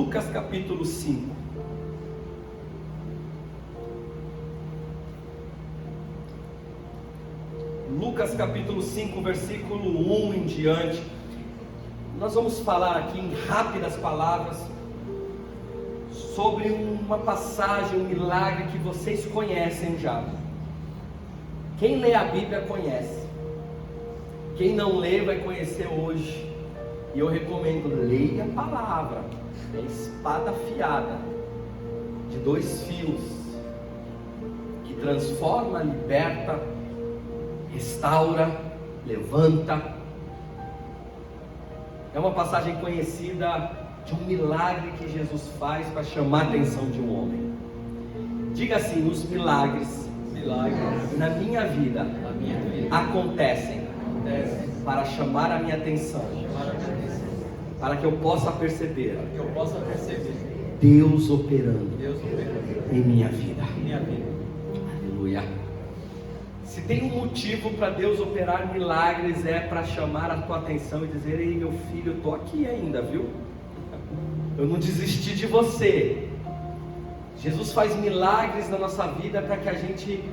Lucas capítulo 5. Lucas capítulo 5, versículo 1 em diante. Nós vamos falar aqui em rápidas palavras sobre uma passagem, um milagre que vocês conhecem já. Quem lê a Bíblia conhece. Quem não lê vai conhecer hoje. E eu recomendo, leia a palavra. É espada afiada de 2 fios, que transforma, liberta, restaura, levanta. É uma passagem conhecida de um milagre que Jesus faz para chamar a atenção de um homem. Diga assim: os milagres na minha vida acontecem para chamar a minha atenção, para que eu possa perceber Deus operando em minha vida. Aleluia. Se tem um motivo para Deus operar milagres, é para chamar a tua atenção e dizer: ei, meu filho, eu estou aqui ainda, viu? Eu não desisti de você. Jesus faz milagres na nossa vida para que a gente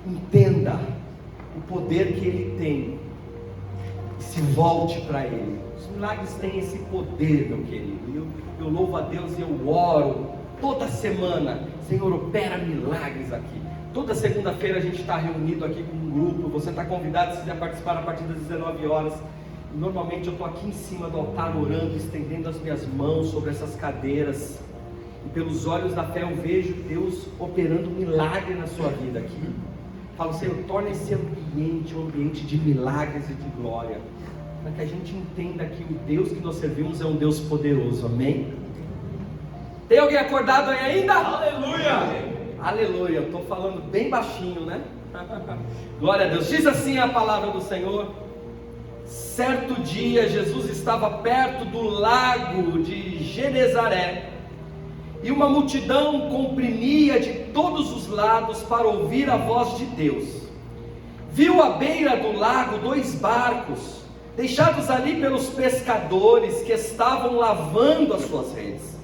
entenda o poder que Ele tem e se volte para Ele. Os milagres têm esse poder, meu querido. Eu louvo a Deus e eu oro toda semana: Senhor, opera milagres aqui. Toda segunda-feira a gente está reunido aqui com um grupo. Você está convidado, se quiser participar, a partir das 19 horas. Normalmente eu estou aqui em cima do altar orando, estendendo as minhas mãos sobre essas cadeiras, e pelos olhos da fé eu vejo Deus operando milagre na sua vida aqui. Falo: Senhor, torna esse ambiente um ambiente de milagres e de glória, para que a gente entenda que o Deus que nós servimos é um Deus poderoso. Amém? Tem alguém acordado aí ainda? Aleluia! Aleluia, eu estou falando bem baixinho, né? Glória a Deus. Diz assim a palavra do Senhor: certo dia Jesus estava perto do lago de Genezaré, e uma multidão comprimia de todos os lados para ouvir a voz de Deus. Viu à beira do lago 2 barcos, deixados ali pelos pescadores que estavam lavando as suas redes.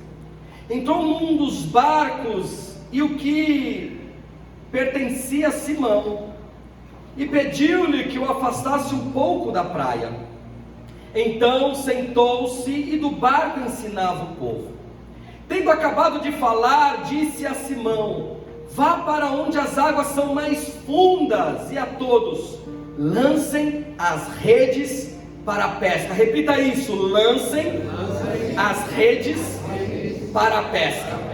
Entrou num dos barcos, e o que pertencia a Simão, e pediu-lhe que o afastasse um pouco da praia. Então sentou-se e do barco ensinava o povo. Tendo acabado de falar, disse a Simão: vá para onde as águas são mais fundas, e a todos: lancem as redes para a pesca. Repita isso: lancem as redes para a pesca.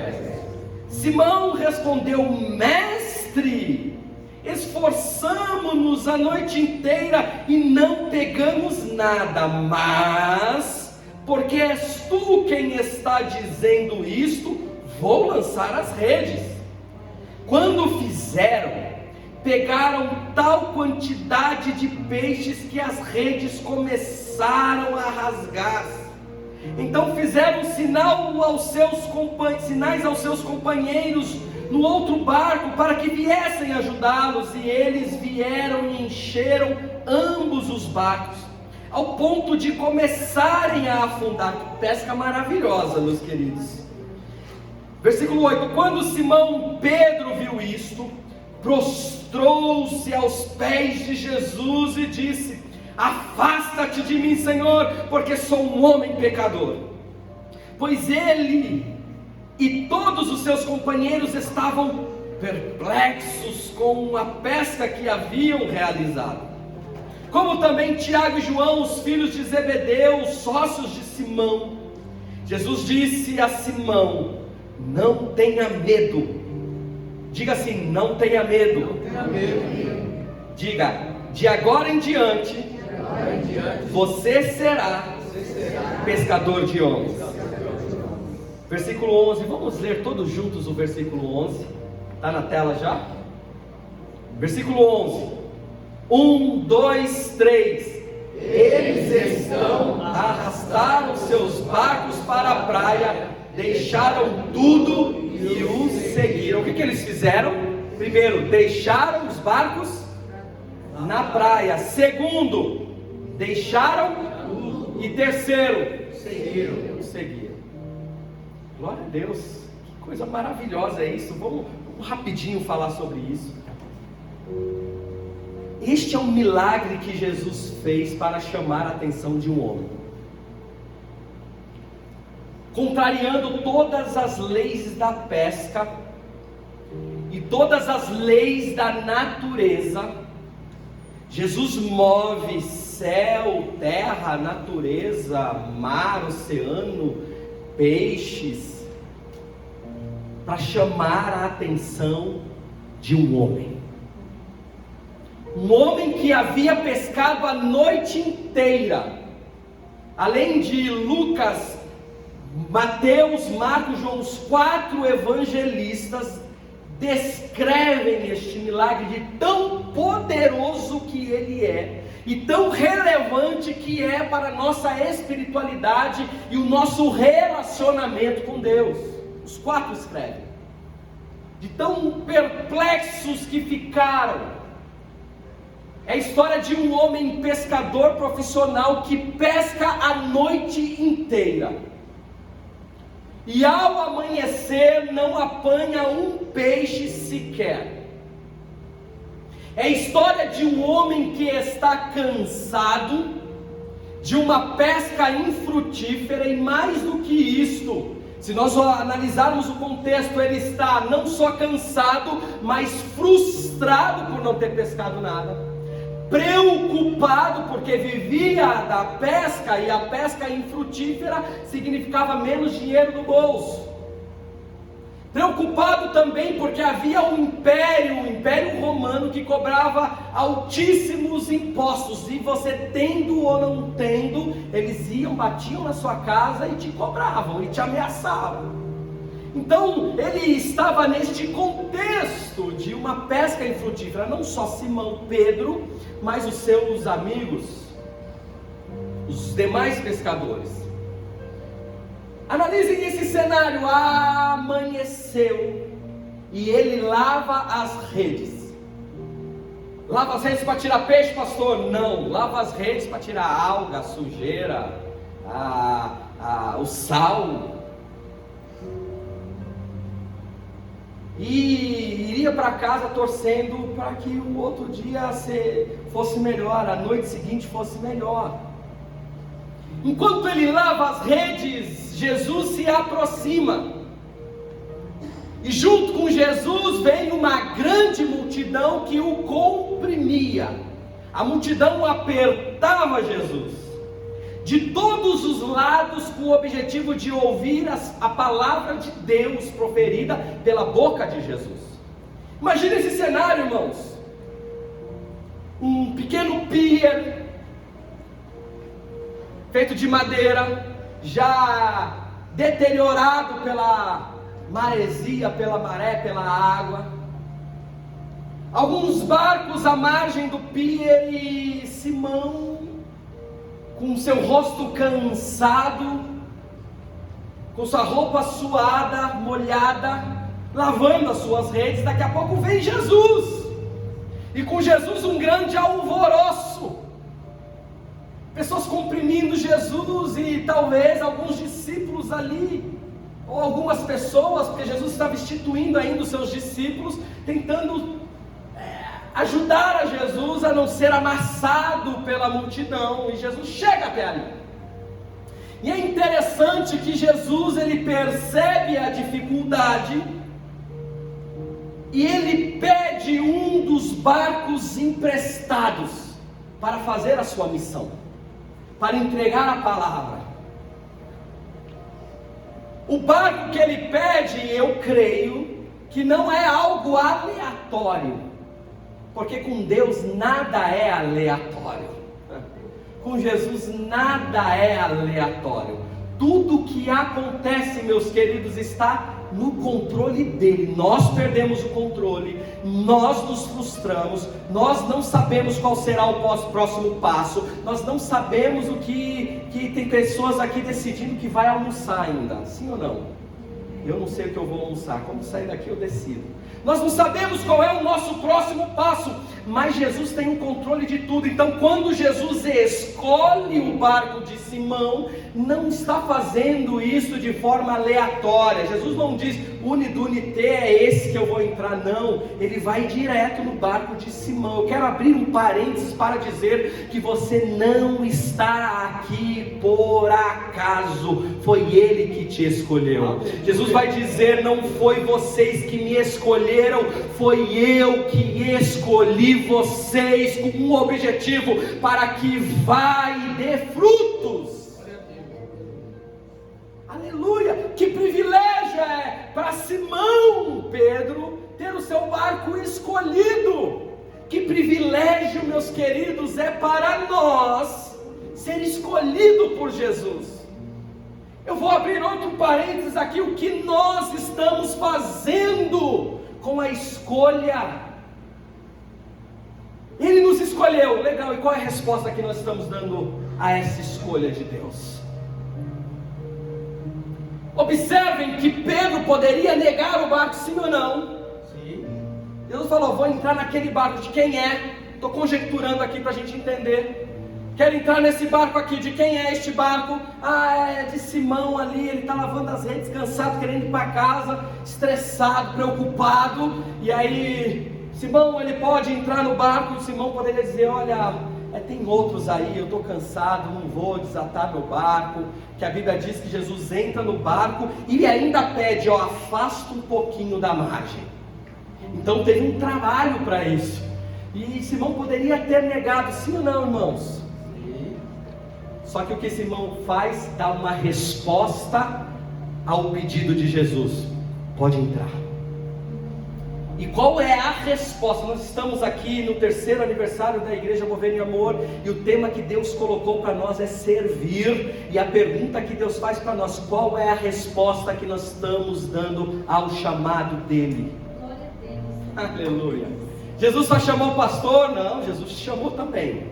Simão respondeu: mestre, esforçamo-nos a noite inteira e não pegamos nada, mas porque és tu quem está dizendo isto, vou lançar as redes. Quando fizeram, pegaram tal quantidade de peixes que as redes começaram a rasgar-se. Então fizeram sinais aos seus companheiros no outro barco para que viessem ajudá-los, e eles vieram e encheram ambos os barcos, ao ponto de começarem a afundar. Pesca maravilhosa, meus queridos. Versículo 8: quando Simão Pedro viu isto, prostrou-se aos pés de Jesus e disse: afasta-te de mim, Senhor, porque sou um homem pecador. Pois ele e todos os seus companheiros estavam perplexos com a pesca que haviam realizado, como também Tiago e João, os filhos de Zebedeu, sócios de Simão. Jesus disse a Simão: não tenha medo. Diga assim: não tenha medo. Não tenha medo. Diga: de agora em diante você será pescador de homens. Versículo 11, vamos ler todos juntos o versículo 11, está na tela já? Versículo 11, 1, 2, 3. Eles então arrastaram seus barcos para a praia, deixaram tudo e os seguiram. O que eles fizeram? Primeiro, deixaram os barcos na praia. Segundo, deixaram E terceiro, seguiram. Glória a Deus, que coisa maravilhosa é isso. Vamos rapidinho falar sobre isso. Este é um milagre que Jesus fez para chamar a atenção de um homem, contrariando todas as leis da pesca e todas as leis da natureza. Jesus move céu, terra, natureza, mar, oceano, peixes, para chamar a atenção de um homem. Um homem que havia pescado a noite inteira. Além de Lucas, Mateus, Marcos, João, os 4 evangelistas descrevem este milagre de tão poderoso que ele é, e tão relevante que é para a nossa espiritualidade e o nosso relacionamento com Deus. Os 4 escrevem, de tão perplexos que ficaram. É a história de um homem pescador profissional que pesca a noite inteira, e ao amanhecer não apanha um peixe sequer. É a história de um homem que está cansado de uma pesca infrutífera, e mais do que isto, se nós analisarmos o contexto, ele está não só cansado, mas frustrado por não ter pescado nada, preocupado porque vivia da pesca, e a pesca infrutífera significava menos dinheiro no bolso. Preocupado também porque havia o Império Romano, que cobrava altíssimos impostos, e você tendo ou não tendo, eles batiam na sua casa e te cobravam e te ameaçavam. Então ele estava neste contexto de uma pesca infrutífera. Não só Simão Pedro, mas os seus amigos, os demais pescadores. Analisem esse cenário. Amanheceu e ele lava as redes. Lava as redes para tirar peixe, pastor? Não, lava as redes para tirar a alga, a sujeira, o sal. E iria para casa torcendo para que o outro dia fosse melhor, a noite seguinte fosse melhor. Enquanto ele lava as redes, Jesus se aproxima, e junto com Jesus vem uma grande multidão que o comprimia. A multidão apertava Jesus de todos os lados, com o objetivo de ouvir a palavra de Deus proferida pela boca de Jesus. Imagina esse cenário, irmãos. Um pequeno pier feito de madeira, já deteriorado pela maresia, pela maré, pela água. Alguns barcos à margem do pier, e Simão, com seu rosto cansado, com sua roupa suada, molhada, lavando as suas redes. Daqui a pouco vem Jesus, e com Jesus um grande alvoroço, pessoas comprimindo Jesus, e talvez alguns discípulos ali, ou algumas pessoas, porque Jesus estava instituindo ainda os seus discípulos, tentando ajudar a Jesus a não ser amassado pela multidão. E Jesus chega até ali, e é interessante que Jesus, ele percebe a dificuldade, e ele pede um dos barcos emprestados para fazer a sua missão, para entregar a palavra. O barco que ele pede, eu creio que não é algo aleatório, porque com Deus nada é aleatório, com Jesus nada é aleatório. Tudo que acontece, meus queridos, está no controle dele. Nós perdemos o controle, nós nos frustramos, nós não sabemos qual será o próximo passo, nós não sabemos o que tem pessoas aqui decidindo que vai almoçar ainda, sim ou não? Eu não sei o que eu vou almoçar, quando sair daqui eu decido. Nós não sabemos qual é o nosso próximo passo. mas Jesus tem o controle de tudo. Então quando Jesus escolhe o barco de Simão, não está fazendo isso de forma aleatória. Jesus não diz, unidunité é esse que eu vou entrar, não. Ele vai direto no barco de Simão. Eu quero abrir um parênteses para dizer que você não está aqui por acaso, foi Ele que te escolheu. Jesus vai dizer, não foi vocês que me escolheram, foi eu que escolhi vocês com um objetivo, para que vá e dê frutos. Aleluia! Que privilégio é para Simão Pedro ter o seu barco escolhido. Que privilégio, meus queridos, é para nós ser escolhido por Jesus. Eu vou abrir outro parênteses aqui, o que nós estamos fazendo com a escolha. Ele nos escolheu, legal, e qual é a resposta que nós estamos dando a essa escolha de Deus? Observem que Pedro poderia negar o barco, sim ou não? Sim. Deus falou, vou entrar naquele barco, de quem é? Estou conjecturando aqui para a gente entender. Quero entrar nesse barco aqui, de quem é este barco? É de Simão ali, ele está lavando as redes, cansado, querendo ir para casa, estressado, preocupado. E aí, Simão, ele pode entrar no barco. Simão poderia dizer, olha, tem outros aí, eu estou cansado, não vou desatar meu barco. Que a Bíblia diz que Jesus entra no barco e ainda pede, afasta um pouquinho da margem. Então teve um trabalho para isso. E Simão poderia ter negado, sim ou não, irmãos? Sim. Só que o que Simão faz? Dá uma resposta ao pedido de Jesus. Pode entrar. E qual é a resposta? Nós estamos aqui no 3º aniversário da Igreja Governo e Amor, e o tema que Deus colocou para nós é servir. E a pergunta que Deus faz para nós, qual é a resposta que nós estamos dando ao chamado dele? Glória a Deus. Aleluia. Jesus só chamou o pastor? Não, Jesus chamou também.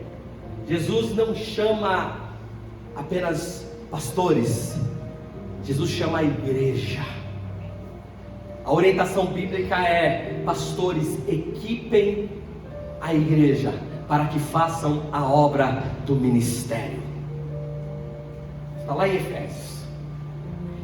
Jesus não chama apenas pastores, Jesus chama a igreja. A orientação bíblica é, pastores, equipem a igreja para que façam a obra do ministério. Está lá em Efésios.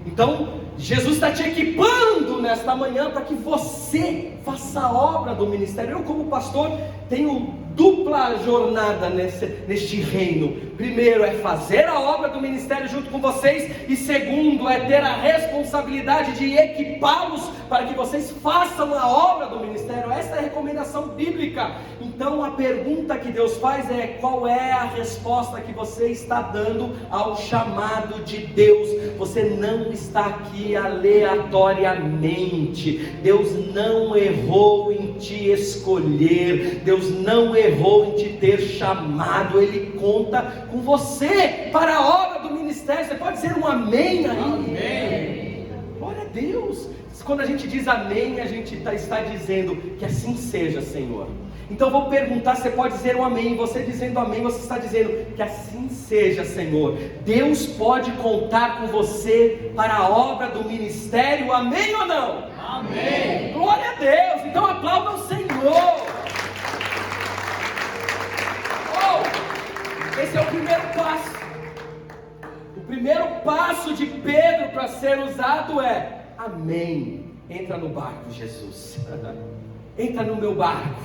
Então, Jesus está te equipando nesta manhã para que você faça a obra do ministério. Eu, como pastor, tenho dupla jornada neste reino. Primeiro é fazer a obra do ministério junto com vocês, e segundo é ter a responsabilidade de equipá-los para que vocês façam a obra do ministério. Essa é a recomendação bíblica. Então a pergunta que Deus faz é, qual é a resposta que você está dando ao chamado de Deus? Você não está aqui aleatoriamente. Deus não errou em te escolher, Deus não errou em te ter chamado. Ele conta com você para a obra do ministério. Você pode dizer um amém aí? Amém. Glória a Deus. Quando a gente diz amém, a gente está dizendo que assim seja, Senhor. Então eu vou perguntar, você pode dizer um amém. Você dizendo amém, você está dizendo que assim seja, Senhor. Deus pode contar com você para a obra do ministério, amém ou não? Amém. Glória a Deus. Então aplauda o Senhor. Esse é o primeiro passo. O primeiro passo de Pedro para ser usado é, amém, entra no barco, Jesus. Entra no meu barco.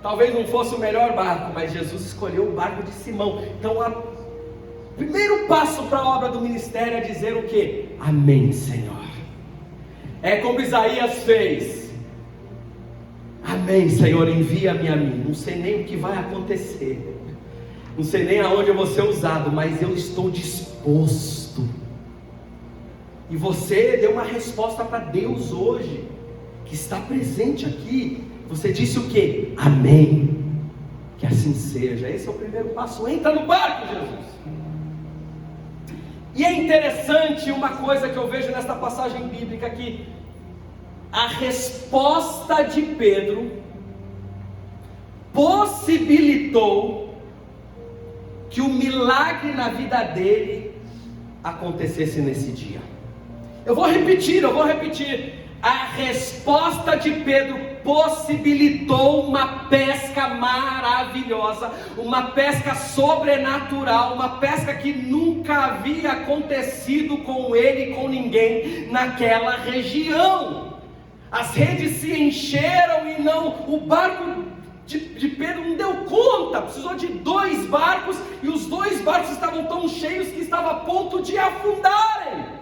Talvez não fosse o melhor barco, mas Jesus escolheu o barco de Simão. Então o primeiro passo para a obra do ministério é dizer o quê? Amém, Senhor. É como Isaías fez. Amém, Senhor, envia-me a mim. Não sei nem o que vai acontecer, não sei nem aonde eu vou ser usado, mas eu estou disposto. E você deu uma resposta para Deus hoje, que está presente aqui. Você disse o quê? Amém. Que assim seja. Esse é o primeiro passo. Entra no barco, Jesus. E é interessante uma coisa que eu vejo nesta passagem bíblica, que a resposta de Pedro possibilitou que o milagre na vida dele acontecesse nesse dia. Eu vou repetir. A resposta de Pedro possibilitou uma pesca maravilhosa, uma pesca sobrenatural, uma pesca que nunca havia acontecido com ele e com ninguém naquela região. As redes se encheram e o barco de Pedro não deu conta, precisou de 2 barcos, e os 2 barcos estavam tão cheios que estavam a ponto de afundarem.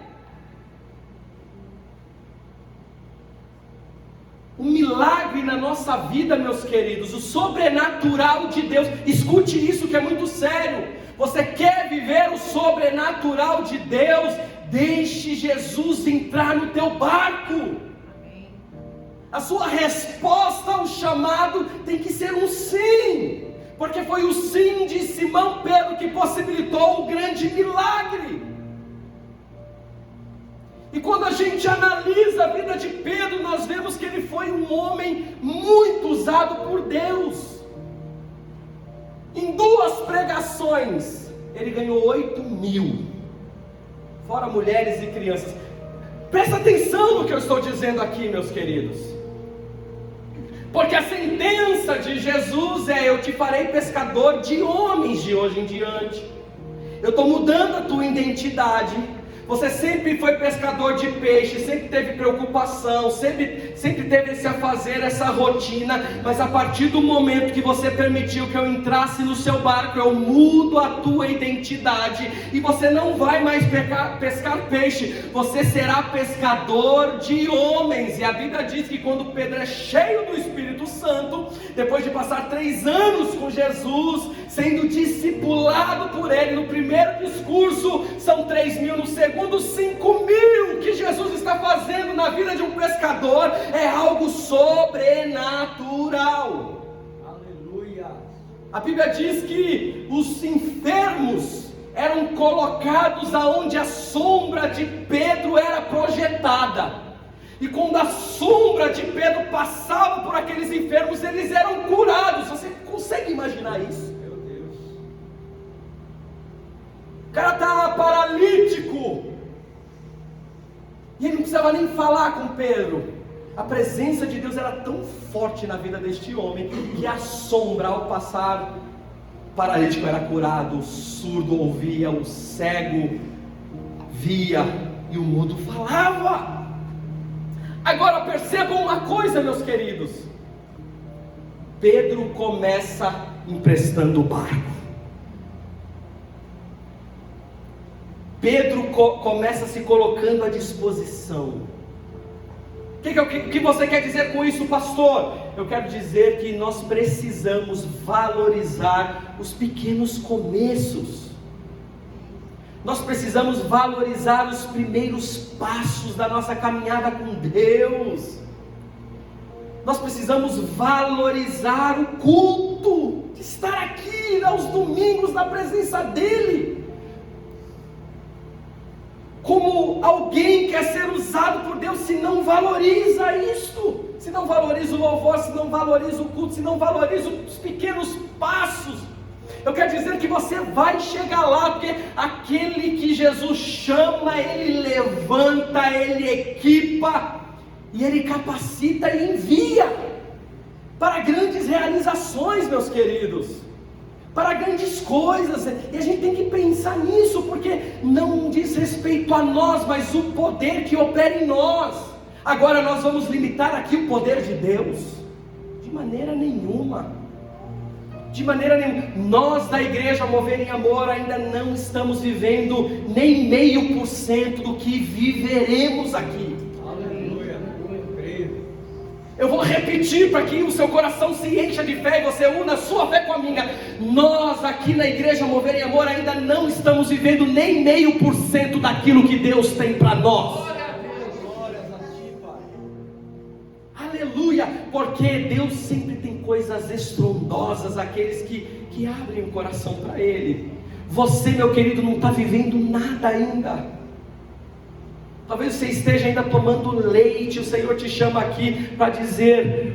Um milagre na nossa vida, meus queridos, o sobrenatural de Deus. Escute isso que é muito sério. Você quer viver o sobrenatural de Deus? Deixe Jesus entrar no teu barco. A sua resposta ao chamado tem que ser um sim, porque foi o sim de Simão Pedro que possibilitou o grande milagre. E quando a gente analisa a vida de Pedro, nós vemos que ele foi um homem muito usado por Deus. Em 2 pregações, ele ganhou 8.000, fora mulheres e crianças. Presta atenção no que eu estou dizendo aqui, meus queridos, porque a sentença de Jesus é: eu te farei pescador de homens de hoje em diante. Eu estou mudando a tua identidade. Você sempre foi pescador de peixe, sempre teve preocupação, sempre teve esse afazer, essa rotina, mas a partir do momento que você permitiu que eu entrasse no seu barco, eu mudo a tua identidade, e você não vai mais pescar peixe, você será pescador de homens. E a Bíblia diz que quando Pedro é cheio do Espírito Santo, depois de passar 3 anos com Jesus, sendo discipulado por ele, no primeiro discurso são 3.000, no segundo 5.000, que Jesus está fazendo na vida de um pescador é algo sobrenatural. Aleluia. A Bíblia diz que os enfermos eram colocados aonde a sombra de Pedro era projetada, e quando a sombra de Pedro passava por aqueles enfermos, eles eram curados. Você consegue imaginar isso? O cara estava paralítico, e ele não precisava nem falar com Pedro. A presença de Deus era tão forte na vida deste homem, que a sombra, ao passar, o paralítico era curado, o surdo ouvia, o cego via, e o mudo falava. Agora percebam uma coisa, meus queridos. Pedro começa emprestando o barco. Pedro começa se colocando à disposição. O que você quer dizer com isso, pastor? Eu quero dizer que nós precisamos valorizar os pequenos começos. Nós precisamos valorizar os primeiros passos da nossa caminhada com Deus. Nós precisamos valorizar o culto, de estar aqui aos domingos na presença dEle. Como alguém quer ser usado por Deus, se não valoriza isto, se não valoriza o louvor, se não valoriza o culto, se não valoriza os pequenos passos, eu quero dizer que você vai chegar lá, porque aquele que Jesus chama, Ele levanta, Ele equipa, e Ele capacita e envia para grandes realizações, meus queridos, para grandes coisas. E a gente tem que pensar nisso, porque não diz respeito a nós, mas o poder que opera em nós. Agora nós vamos limitar aqui o poder de Deus? De maneira nenhuma. De maneira nenhuma. Nós da igreja Mover em Amor ainda não estamos vivendo nem 0,5% do que viveremos aqui. Eu vou repetir para que o seu coração se encha de fé e você una a sua fé com a minha. Nós aqui na igreja Mover em Amor ainda não estamos vivendo nem 0,5% daquilo que Deus tem para nós. Aleluia, porque Deus sempre tem coisas estrondosas, aqueles que abrem o coração para Ele. Você, meu querido, não está vivendo nada ainda. Talvez você esteja ainda tomando leite. O Senhor te chama aqui para dizer: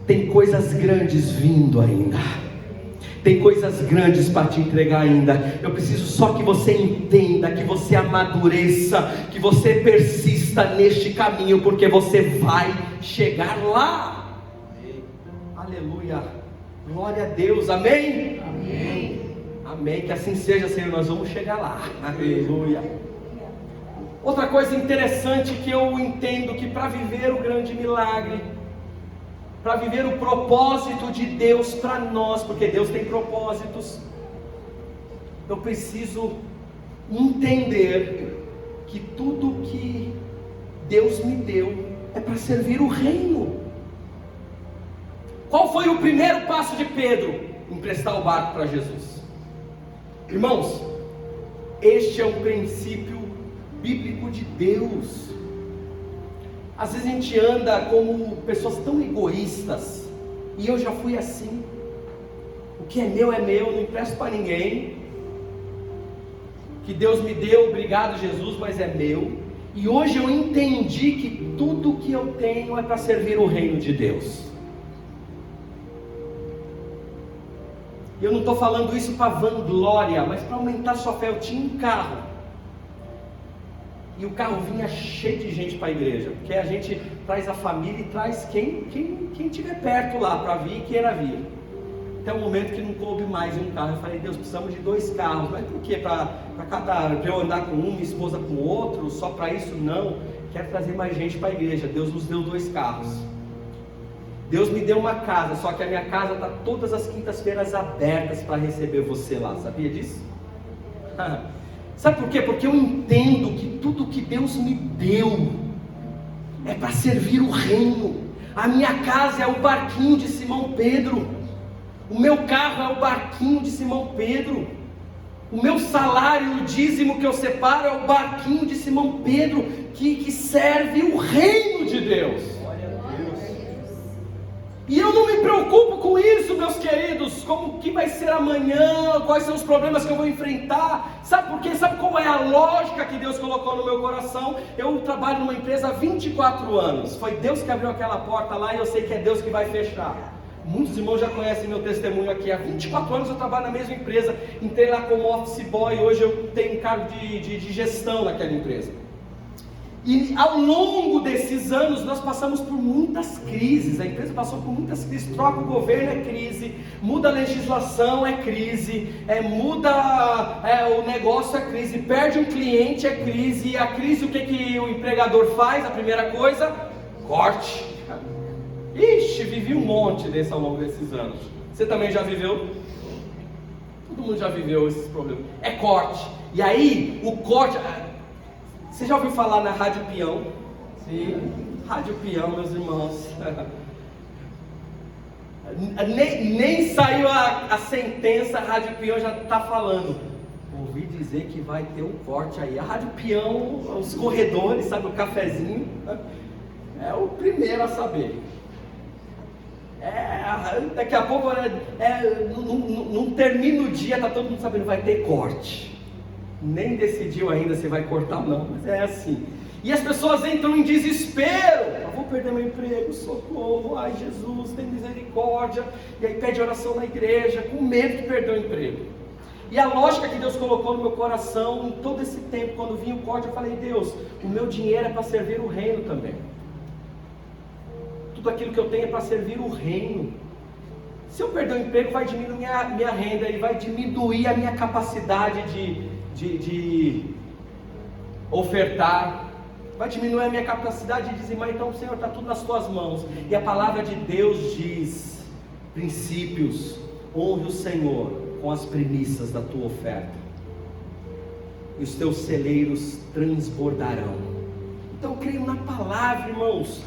tem coisas grandes vindo ainda. Tem coisas grandes para te entregar ainda. Eu preciso só que você entenda, que você amadureça, que você persista neste caminho, porque você vai chegar lá. Aleluia, glória a Deus, amém? Amém. Amém, que assim seja, Senhor, nós vamos chegar lá. Aleluia. Outra coisa interessante que eu entendo, que para viver o grande milagre, para viver o propósito de Deus para nós, porque Deus tem propósitos, eu preciso entender que tudo que Deus me deu é para servir o reino. Qual foi o primeiro passo de Pedro? Emprestar o barco para Jesus. Irmãos, este é um princípio bíblico de Deus. Às vezes a gente anda como pessoas tão egoístas, e eu já fui assim. O que é meu, não empresto para ninguém. Que Deus me deu, obrigado Jesus, mas é meu. E hoje eu entendi que tudo que eu tenho é para servir o reino de Deus. Eu não estou falando isso para vanglória, mas para aumentar sua fé. Eu tinha um carro, e o carro vinha cheio de gente para a igreja, porque a gente traz a família e traz quem estiver perto lá para vir e queira vir. Até um momento que não coube mais um carro. Eu falei, Deus, precisamos de 2 carros. Mas por quê? Para eu andar com um, minha esposa com o outro? Só para isso? Não. Quero trazer mais gente para a igreja. Deus nos deu 2 carros. Deus me deu uma casa, só que a minha casa está todas as quintas-feiras abertas para receber você lá. Sabia disso? Sabe por quê? Porque eu entendo que tudo que Deus me deu é para servir o reino. A minha casa é o barquinho de Simão Pedro. O meu carro é o barquinho de Simão Pedro. O meu salário, o dízimo que eu separo é o barquinho de Simão Pedro, que serve o reino de Deus. E eu não me preocupo com isso, meus queridos, como que vai ser amanhã, quais são os problemas que eu vou enfrentar. Sabe por quê? Sabe qual é a lógica que Deus colocou no meu coração? Eu trabalho numa empresa há 24 anos, foi Deus que abriu aquela porta lá, e eu sei que é Deus que vai fechar. Muitos irmãos já conhecem meu testemunho aqui. Há 24 anos eu trabalho na mesma empresa. Entrei lá como office boy, hoje eu tenho um cargo de gestão naquela empresa. E ao longo desses anos nós passamos por muitas crises. A empresa passou por muitas crises. Troca o governo, é crise. Muda a legislação, é crise. Muda o negócio, é crise. Perde um cliente, é crise. E a crise, o que o empregador faz? A primeira coisa, corte. Ixi, vivi um monte desse ao longo desses anos. Você também já viveu? Todo mundo já viveu esses problemas. É corte. E aí, o corte... Você já ouviu falar na Rádio Peão? Sim. Rádio Peão, meus irmãos. nem saiu a sentença, a Rádio Peão já está falando. Ouvi dizer que vai ter um corte aí. A Rádio Peão, os corredores, sabe, o cafezinho, é o primeiro a saber. Daqui a pouco não termina o dia, está todo mundo sabendo, vai ter corte. Nem decidiu ainda se vai cortar ou não, mas é assim. E as pessoas entram em desespero. Eu vou perder meu emprego, socorro, ai Jesus, tem misericórdia. E aí pede oração na igreja, com medo de perder o emprego. E a lógica que Deus colocou no meu coração, em todo esse tempo, quando vinha o corte, eu falei, Deus, o meu dinheiro é para servir o reino também. Tudo aquilo que eu tenho é para servir o reino. Se eu perder o emprego, vai diminuir minha renda, e vai diminuir a minha capacidade de ofertar, vai diminuir a minha capacidade de dizimar. Então, Senhor, está tudo nas tuas mãos. E a palavra de Deus diz, princípios, honre o Senhor com as primícias da tua oferta, e os teus celeiros transbordarão. Então eu creio na palavra, irmãos.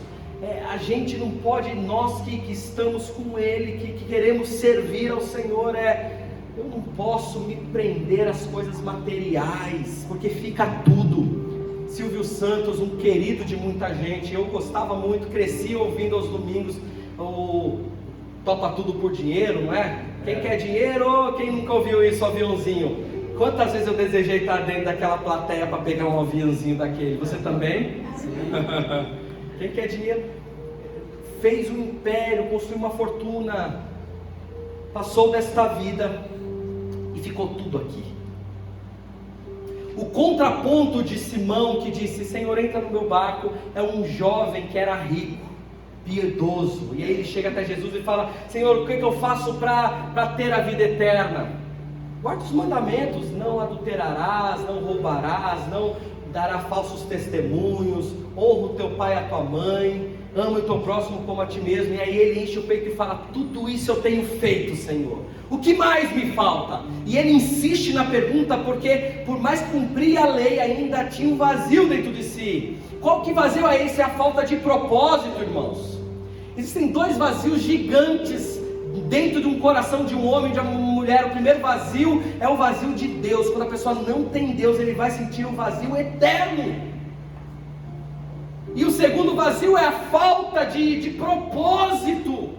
A gente não pode, nós que estamos com Ele, que queremos servir ao Senhor, eu não posso me prender às coisas materiais, porque fica tudo. Silvio Santos, um querido de muita gente, eu gostava muito, cresci ouvindo aos domingos o Topa Tudo por Dinheiro, não é? Quem quer dinheiro, quem nunca ouviu isso, aviãozinho? Quantas vezes eu desejei estar dentro daquela plateia para pegar um aviãozinho daquele? Você também? Sim. Quem quer dinheiro? Fez um império, construiu uma fortuna. passou desta vida e ficou tudo aqui. O contraponto de Simão, que disse: Senhor, entra no meu barco, é um jovem que era rico, piedoso, e aí ele chega até Jesus e fala: Senhor, o que eu faço para ter a vida eterna? Guarda os mandamentos: não adulterarás, não roubarás, não darás falsos testemunhos, honra o teu pai e a tua mãe, ama o teu próximo como a ti mesmo. E aí ele enche o peito e fala: tudo isso eu tenho feito, Senhor, o que mais me falta? E ele insiste na pergunta, porque por mais cumprir a lei, ainda tinha um vazio dentro de si. Qual que vazio é esse? É a falta de propósito, irmãos. Existem dois vazios gigantes dentro de um coração de um homem, de uma mulher. O primeiro vazio é o vazio de Deus. Quando a pessoa não tem Deus, ele vai sentir um vazio eterno. E o segundo vazio é a falta de propósito,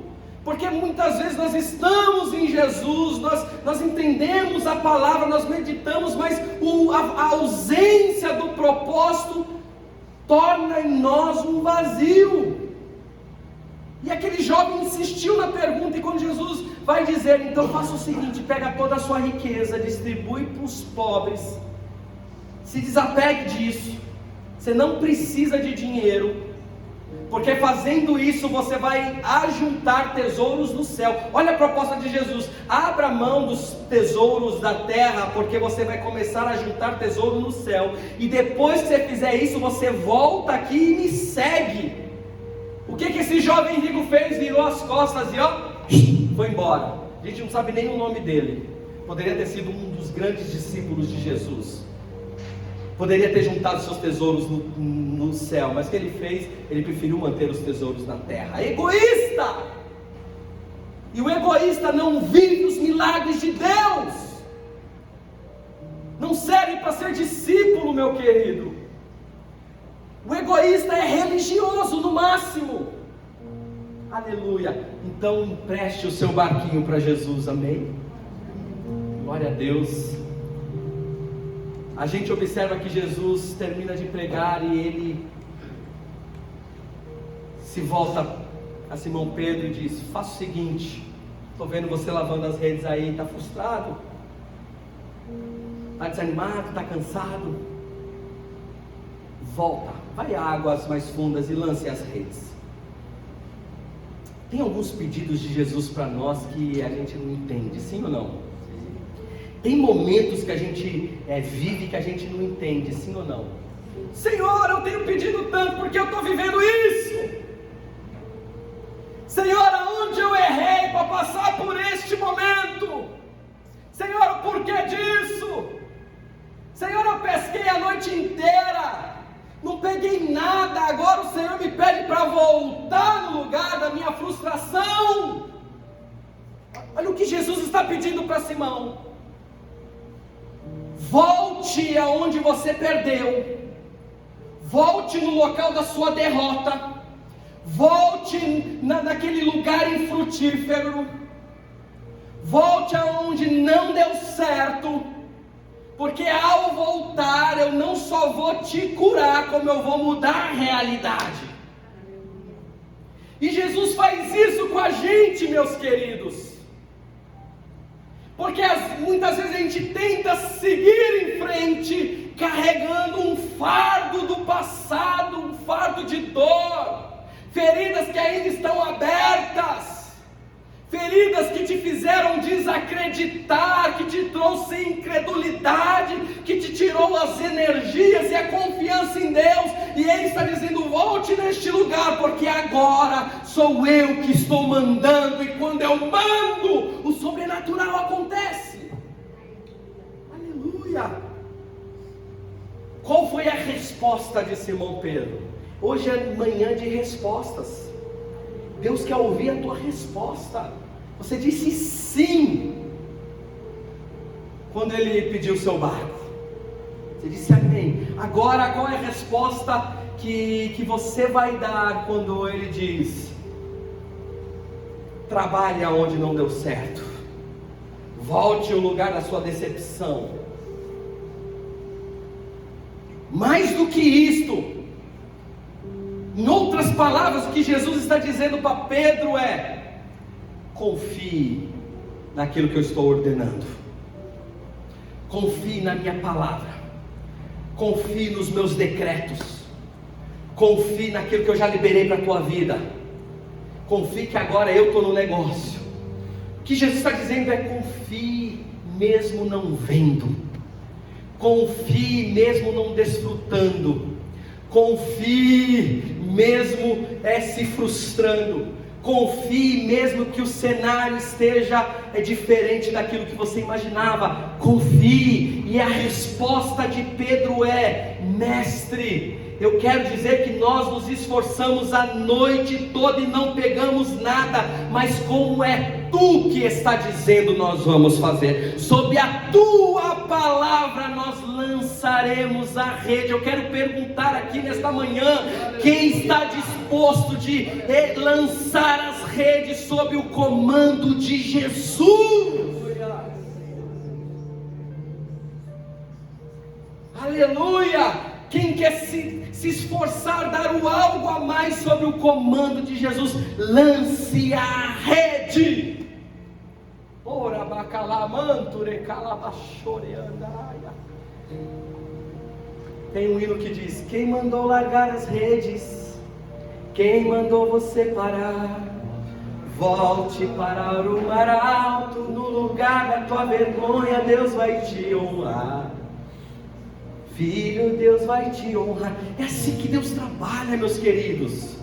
porque muitas vezes nós estamos em Jesus, nós entendemos a palavra, nós meditamos, mas a ausência do propósito torna em nós um vazio. E aquele jovem insistiu na pergunta, e quando Jesus vai dizer: então faça o seguinte, pega toda a sua riqueza, distribui para os pobres, se desapegue disso, você não precisa de dinheiro, porque fazendo isso você vai ajuntar tesouros no céu. Olha a proposta de Jesus: abra mão dos tesouros da terra, porque você vai começar a juntar tesouro no céu, e depois que você fizer isso, você volta aqui e me segue. O que esse jovem rico fez? Virou as costas e foi embora. A gente não sabe nem o nome dele. Poderia ter sido um dos grandes discípulos de Jesus, poderia ter juntado seus tesouros no céu, mas o que ele fez? Ele preferiu manter os tesouros na terra. Egoísta! E o egoísta não vive os milagres de Deus, não serve para ser discípulo, meu querido. O egoísta é religioso no máximo. Aleluia. Então empreste o seu barquinho para Jesus, amém? Glória a Deus. A gente observa que Jesus termina de pregar e ele se volta a Simão Pedro e diz: faça o seguinte, estou vendo você lavando as redes aí, está frustrado, está desanimado, está cansado, volta, vai a águas mais fundas e lance as redes. Tem alguns pedidos de Jesus para nós que a gente não entende, sim ou não? Tem momentos que a gente vive que a gente não entende, sim ou não? Senhor, eu tenho pedido tanto porque eu estou vivendo isso. Senhor, aonde eu errei para passar por este momento? Senhor, o porquê disso? Senhor, eu pesquei a noite inteira, não peguei nada, agora o Senhor me pede para voltar no lugar da minha frustração. Olha o que Jesus está pedindo para Simão: volte aonde você perdeu, volte no local da sua derrota, volte naquele lugar infrutífero, volte aonde não deu certo, porque ao voltar eu não só vou te curar, como eu vou mudar a realidade. E Jesus faz isso com a gente, meus queridos, porque muitas vezes a gente tenta seguir em frente, carregando um fardo do passado, um fardo de dor, feridas que ainda estão abertas, feridas que te fizeram desacreditar, que te trouxe incredulidade, que te tirou as energias e a confiança em Deus, e Ele está dizendo: volte neste lugar, porque agora sou eu que estou mandando, e quando eu mando, o sobrenatural acontece. Aleluia! Qual foi a resposta de Simão Pedro? Hoje é manhã de respostas. Deus quer ouvir a tua resposta. Você disse sim quando Ele pediu o seu barco. Você disse amém. Agora, qual é a resposta que você vai dar quando Ele diz: trabalhe aonde não deu certo, volte ao lugar da sua decepção? Mais do que isto, em outras palavras, o que Jesus está dizendo para Pedro é: confie, naquilo que eu estou ordenando. Confie na minha palavra. Confie nos meus decretos. Confie naquilo que eu já liberei para a tua vida. Confie que agora eu estou no negócio. O que Jesus está dizendo é: confie mesmo não vendo. Confie mesmo não desfrutando. Confie mesmo se frustrando. Confie mesmo que o cenário esteja diferente daquilo que você imaginava. Confie. E a resposta de Pedro é: mestre, eu quero dizer que nós nos esforçamos a noite toda e não pegamos nada, mas como é tu que está dizendo, nós vamos fazer. Sob a tua palavra nós lançaremos a rede. Eu quero perguntar aqui nesta manhã: quem está disposto de lançar as redes sob o comando de Jesus? Aleluia! Quem quer se esforçar, dar o algo a mais sobre o comando de Jesus, lance a rede. Ora bacalamanture calabachoreandaia. Tem um hino que diz: quem mandou largar as redes? Quem mandou você parar? Volte para o mar alto, no lugar da tua vergonha Deus vai te honrar. Filho, Deus vai te honrar. É assim que Deus trabalha, meus queridos.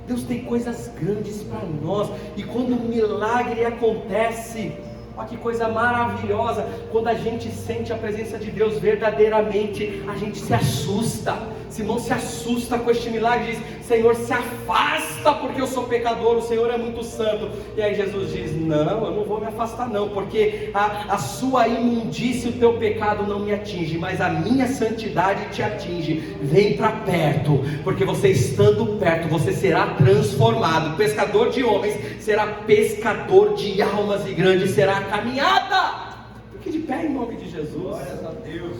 Deus tem coisas grandes para nós. E quando um milagre acontece, olha que coisa maravilhosa. Quando a gente sente a presença de Deus verdadeiramente, a gente se assusta. Simão se assusta com este milagre, diz: Senhor, se afasta, porque eu sou pecador, o Senhor é muito santo. E aí Jesus diz: não, eu não vou me afastar não, porque a sua imundície, o teu pecado não me atinge, mas a minha santidade te atinge. Vem para perto, porque você estando perto, você será transformado. Pescador de homens será pescador de almas, e grande será a caminhada. Fique de pé em nome de Jesus. Glórias a Deus.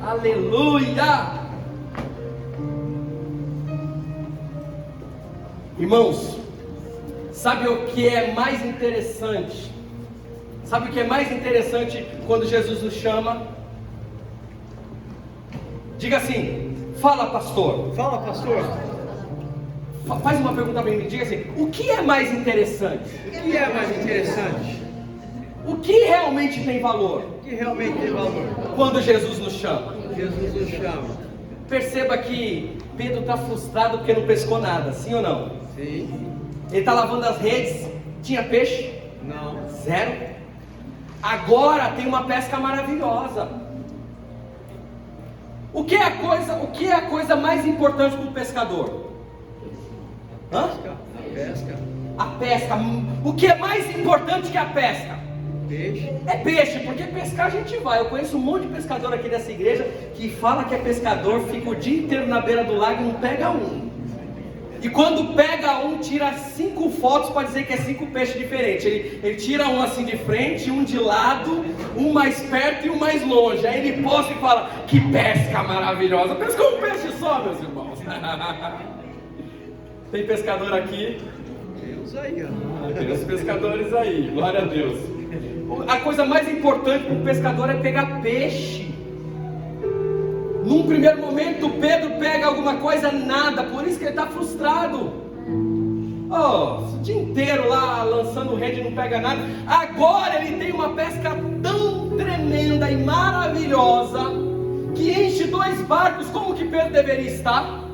Aleluia. Irmãos, sabe o que é mais interessante? Sabe o que é mais interessante quando Jesus nos chama? Diga assim: fala, pastor. Fala, pastor. Faz uma pergunta para mim, diga assim: o que é mais interessante? O que é mais interessante? O que realmente tem valor? O que realmente tem valor? Quando Jesus nos chama. Jesus nos chama. Perceba que Pedro está frustrado porque não pescou nada, sim ou não? Sim. Ele está lavando as redes, tinha peixe? Não. Zero. Agora tem uma pesca maravilhosa. O que é a coisa mais importante para o pescador? Hã? A pesca. A pesca. O que é mais importante que a pesca? Peixe. É peixe, porque pescar a gente vai. Eu conheço um monte de pescador aqui dessa igreja que fala que é pescador, fica o dia inteiro na beira do lago e não pega um. E quando pega um, tira 5 fotos para dizer que é 5 peixes diferentes. Ele tira um assim de frente, um de lado, um mais perto e um mais longe. Aí ele posta e fala: que pesca maravilhosa. Pescou um peixe só, meus irmãos. Tem pescador aqui? Deus aí, ó. Tem os pescadores aí, glória a Deus. A coisa mais importante para um pescador é pegar peixe. Num primeiro momento, Pedro pega alguma coisa, nada, por isso que ele está frustrado. O dia inteiro lá lançando rede, não pega nada. Agora ele tem uma pesca tão tremenda e maravilhosa que enche 2 barcos. Como que Pedro deveria estar?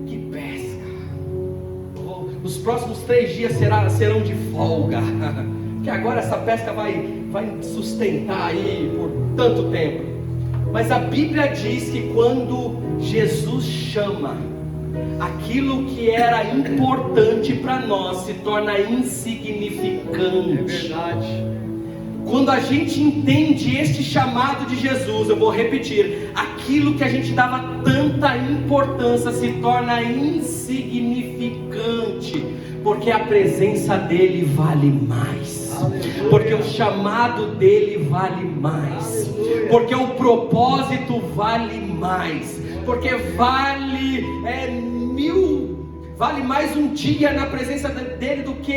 Que pesca! Os próximos 3 dias serão de folga. Que agora essa pesca vai sustentar aí por tanto tempo. Mas a Bíblia diz que quando Jesus chama, aquilo que era importante para nós se torna insignificante. É verdade. Quando a gente entende este chamado de Jesus, eu vou repetir, aquilo que a gente dava tanta importância se torna insignificante, porque a presença dele vale mais. Aleluia. Porque o chamado dele vale mais. Aleluia. Porque o propósito vale mais. Porque vale Vale mais um dia na presença dele do que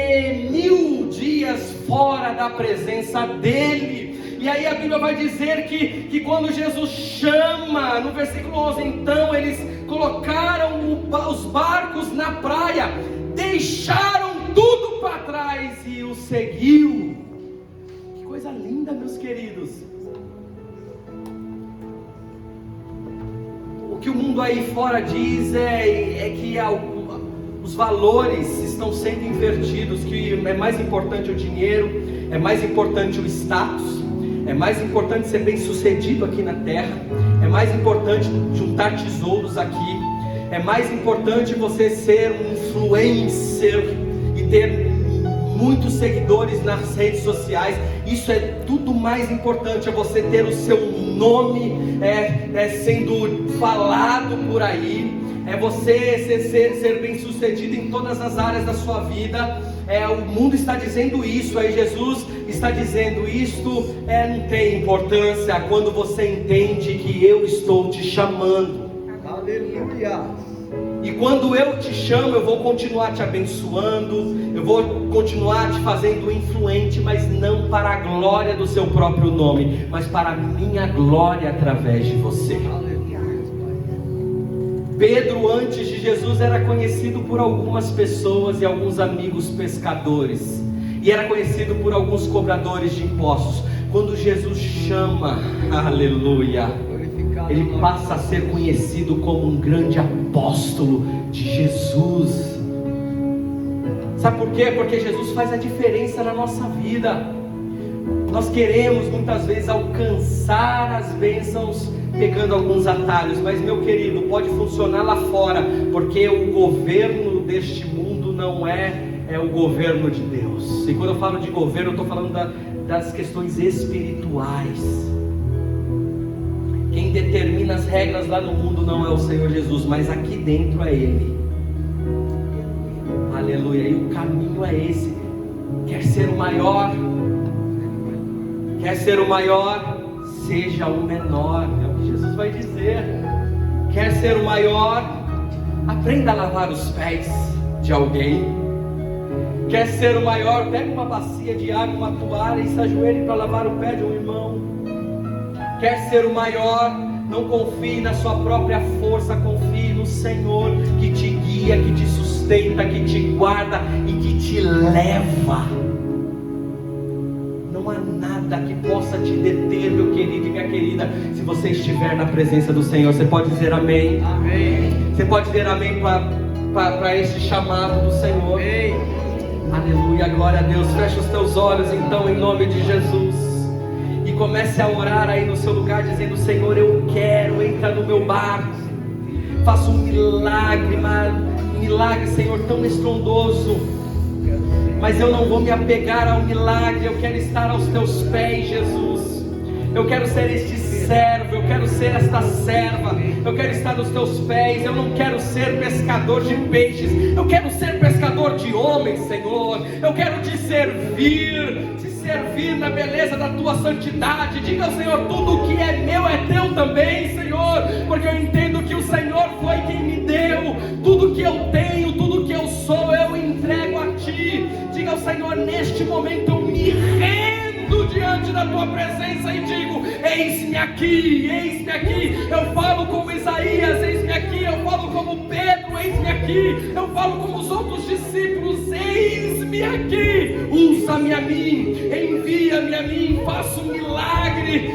1000 dias fora da presença dele. E aí a Bíblia vai dizer que quando Jesus chama, no versículo 11, então eles colocaram os barcos na praia, deixaram tudo para trás e o seguiu. Que coisa linda, meus queridos. O que o mundo aí fora diz é que os valores estão sendo invertidos, que é mais importante o dinheiro, é mais importante o status, é mais importante ser bem sucedido aqui na terra, é mais importante juntar tesouros aqui, é mais importante você ser um influencer e ter muitos seguidores nas redes sociais. Isso é tudo mais importante, é você ter o seu nome sendo falado por aí, é você ser bem sucedido em todas as áreas da sua vida. O mundo está dizendo isso, aí Jesus está dizendo: isto não tem importância quando você entende que eu estou te chamando. Aleluia. E quando eu te chamo, eu vou continuar te abençoando, eu vou continuar te fazendo influente, mas não para a glória do seu próprio nome, mas para a minha glória através de você. Pedro, antes de Jesus, era conhecido por algumas pessoas e alguns amigos pescadores, e era conhecido por alguns cobradores de impostos. Quando Jesus chama, aleluia, ele passa a ser conhecido como um grande apóstolo de Jesus. Sabe por quê? Porque Jesus faz a diferença na nossa vida. Nós queremos muitas vezes alcançar as bênçãos pegando alguns atalhos, mas meu querido, pode funcionar lá fora, porque o governo deste mundo não é o governo de Deus. E quando eu falo de governo, eu estou falando das questões espirituais. Quem determina as regras lá no mundo não é o Senhor Jesus, mas aqui dentro é Ele. Aleluia. E o caminho é esse. Quer ser o maior? Quer ser o maior? Seja o menor. É o que Jesus vai dizer. Quer ser o maior? Aprenda a lavar os pés de alguém. Quer ser o maior? Pega uma bacia de água, uma toalha e se ajoelhe para lavar o pé de um irmão. Quer ser o maior? Não confie na sua própria força, confie no Senhor, que te guia, que te sustenta, que te guarda e que te leva. Não há nada que possa te deter, meu querido e minha querida, se você estiver na presença do Senhor. Você pode dizer amém? Amém. Você pode dizer amém para este chamado do Senhor? Amém. Aleluia, glória a Deus. Fecha os teus olhos então, em nome de Jesus. E comece a orar aí no seu lugar, dizendo: Senhor, eu quero, entra no meu barco, faça um milagre, Senhor, tão estrondoso, mas eu não vou me apegar ao milagre, eu quero estar aos teus pés, Jesus. Eu quero ser este servo, eu quero ser esta serva, eu quero estar nos teus pés. Eu não quero ser pescador de peixes, eu quero ser pescador de homens, Senhor. Eu quero te servir na beleza da tua santidade. Diga ao Senhor: tudo que é meu é teu também, Senhor, porque eu entendo que o Senhor foi quem me deu. Tudo que eu tenho, tudo que eu sou, eu entrego a ti. Diga ao Senhor: neste momento eu me rendo diante da tua presença e digo: eis-me aqui, eis-me aqui. Eu falo como Isaías: eis-me aqui. Eu falo como Pedro: eis-me aqui. Eu falo como os outros discípulos: eis-me aqui. Usa-me a mim, envia-me a mim, faça um milagre.